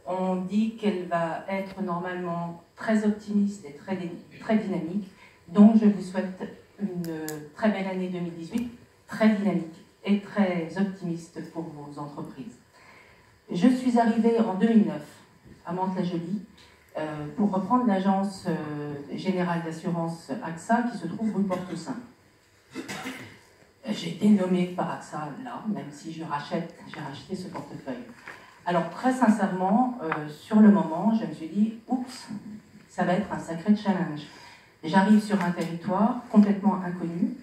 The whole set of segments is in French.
On dit qu'elle va être normalement très optimiste et très dynamique. Donc je vous souhaite une très belle année 2018, très dynamique et très optimiste pour vos entreprises. Je suis arrivée en 2009 à Mantes-la-Jolie pour reprendre l'agence générale d'assurance AXA qui se trouve rue Porte-Saint. J'ai été nommée par AXA là, même si j'ai racheté ce portefeuille. Alors très sincèrement, sur le moment, je me suis dit, oups, ça va être un sacré challenge. J'arrive sur un territoire complètement inconnu,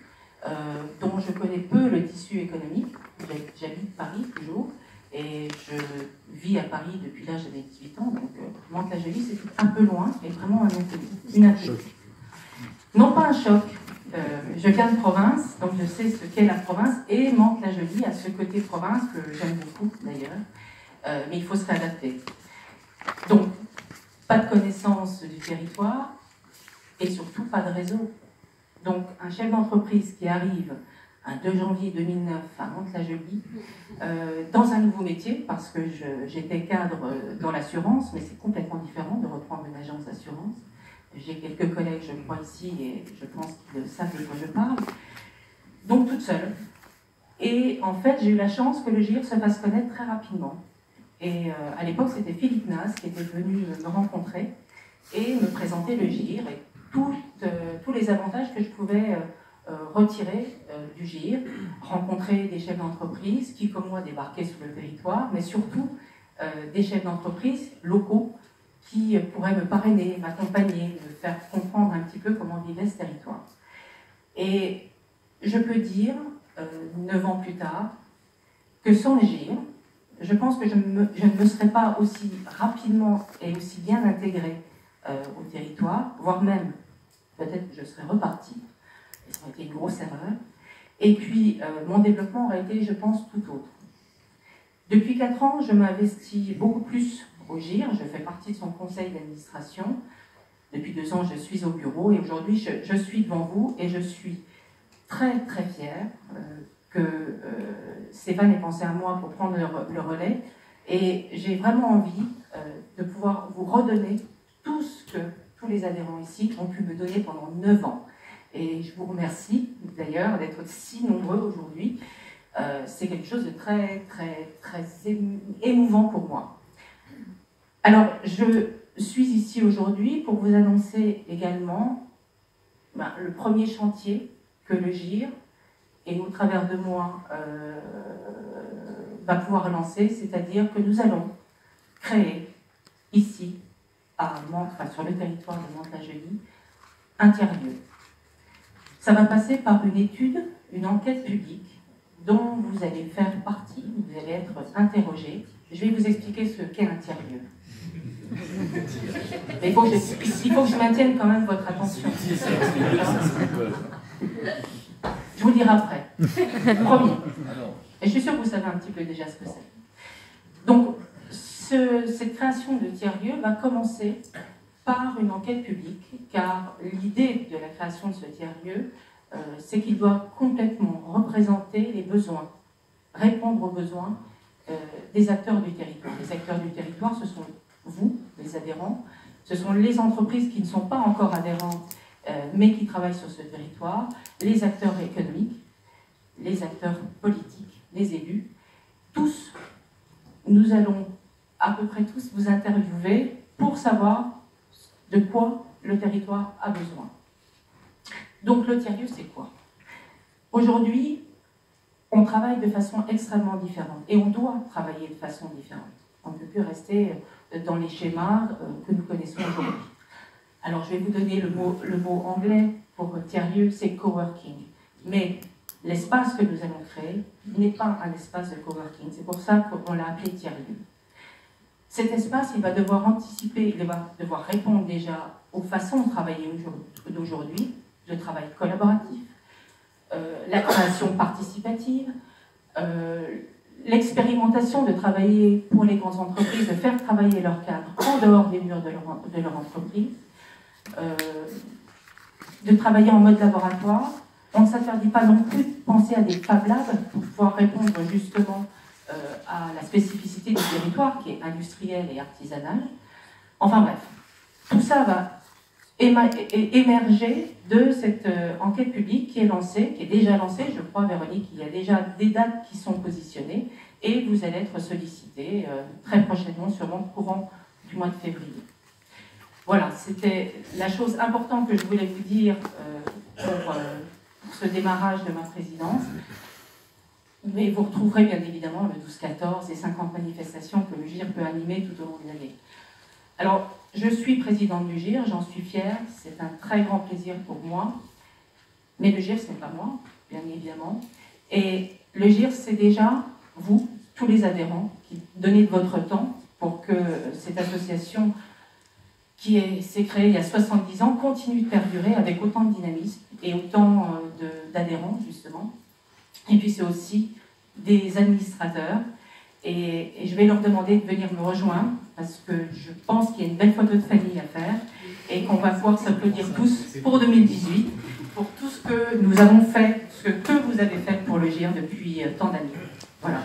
dont je connais peu le tissu économique. J'habite Paris toujours, et je vis à Paris depuis l'âge de 18 ans, donc Mantes-la-Jolie, c'est un peu loin, et vraiment un inconnu, une inconnue. Non pas un choc, je viens de province, donc je sais ce qu'est la province, et Mantes-la-Jolie a ce côté province que j'aime beaucoup d'ailleurs, mais il faut se réadapter. Donc, pas de connaissance du territoire, et surtout pas de réseau. Donc, un chef d'entreprise qui arrive un 2 janvier 2009 à Mantes-la-Jolie, dans un nouveau métier, parce que j'étais cadre dans l'assurance, mais c'est complètement différent de reprendre une agence d'assurance. J'ai quelques collègues, je crois, ici, et je pense qu'ils savent de quoi je parle. Donc, toute seule. Et en fait, j'ai eu la chance que le GIR se fasse connaître très rapidement. Et à l'époque, c'était Philippe Nas qui était venu me rencontrer et me présenter le GIR et tous les avantages que je pouvais retirer du GIR, rencontrer des chefs d'entreprise qui, comme moi, débarquaient sur le territoire, mais surtout des chefs d'entreprise locaux qui pourraient me parrainer, m'accompagner, me faire comprendre un petit peu comment vivait ce territoire. Et je peux dire, 9 ans plus tard, que sans le GIR, je pense que je ne me serais pas aussi rapidement et aussi bien intégrée au territoire, voire même, peut-être que je serais repartie, et ça aurait été une grosse erreur, et puis mon développement aurait été, je pense, tout autre. Depuis 4 ans, je m'investis beaucoup plus au GIR, je fais partie de son conseil d'administration. Depuis 2 ans, je suis au bureau, et aujourd'hui, je suis devant vous, et je suis très, très fière que Stéphane ait pensé à moi pour prendre le relais, et j'ai vraiment envie de pouvoir vous redonner tout ce que tous les adhérents ici ont pu me donner pendant 9 ans. Et je vous remercie d'ailleurs d'être si nombreux aujourd'hui. C'est quelque chose de très, très, très émouvant pour moi. Alors, je suis ici aujourd'hui pour vous annoncer également le premier chantier que le GIR, et au travers de moi, va pouvoir lancer, c'est-à-dire que nous allons créer ici, à Mantes, enfin, sur le territoire de Mantes-la-Jolie, un tiers-lieu. Ça va passer par une étude, une enquête publique, dont vous allez faire partie, vous allez être interrogé. Je vais vous expliquer ce qu'est un tiers-lieu. Mais il faut que je maintienne quand même votre attention. Je vous le dirai après. Promis. Et je suis sûre que vous savez un petit peu déjà ce que c'est. Donc, cette création de tiers-lieu va commencer par une enquête publique, car l'idée de la création de ce tiers-lieu, c'est qu'il doit complètement représenter les besoins, répondre aux besoins des acteurs du territoire. Les acteurs du territoire, ce sont vous, les adhérents, ce sont les entreprises qui ne sont pas encore adhérentes, mais qui travaillent sur ce territoire, les acteurs économiques, les acteurs politiques, les élus. Tous, nous allons à peu près tous vous interviewer pour savoir de quoi le territoire a besoin. Donc le tiers-lieu, c'est quoi? Aujourd'hui, on travaille de façon extrêmement différente et on doit travailler de façon différente. On ne peut plus rester dans les schémas que nous connaissons aujourd'hui. Alors je vais vous donner le mot anglais pour tiers-lieu, c'est coworking. Mais l'espace que nous allons créer n'est pas un espace de coworking. C'est pour ça qu'on l'a appelé tiers-lieu. Cet espace, il va devoir anticiper, il va devoir répondre déjà aux façons de travailler d'aujourd'hui, le travail collaboratif, la création participative, l'expérimentation de travailler pour les grandes entreprises, de faire travailler leurs cadres en dehors des murs de leur entreprise, de travailler en mode laboratoire. On ne s'interdit pas non plus de penser à des Fab Labs pour pouvoir répondre justement à la spécificité du territoire qui est industriel et artisanal. Enfin bref, tout ça va émerger de cette enquête publique qui est lancée, qui est déjà lancée, je crois Véronique, il y a déjà des dates qui sont positionnées et vous allez être sollicité très prochainement, sûrement courant du mois de février. Voilà, c'était la chose importante que je voulais vous dire pour ce démarrage de ma présidence. Mais vous retrouverez bien évidemment le 12-14 et 50 manifestations que le GIR peut animer tout au long de l'année. Alors, je suis présidente du GIR, j'en suis fière, c'est un très grand plaisir pour moi. Mais le GIR, ce n'est pas moi, bien évidemment. Et le GIR, c'est déjà vous, tous les adhérents, qui donnez de votre temps pour que cette association qui s'est créée il y a 70 ans continue de perdurer avec autant de dynamisme et autant d'adhérents, justement. Et puis c'est aussi des administrateurs. Et je vais leur demander de venir me rejoindre parce que je pense qu'il y a une belle photo de famille à faire et qu'on va pouvoir s'applaudir tous pour 2018, pour tout ce que nous avons fait, ce que vous avez fait pour le GIR depuis tant d'années. Voilà.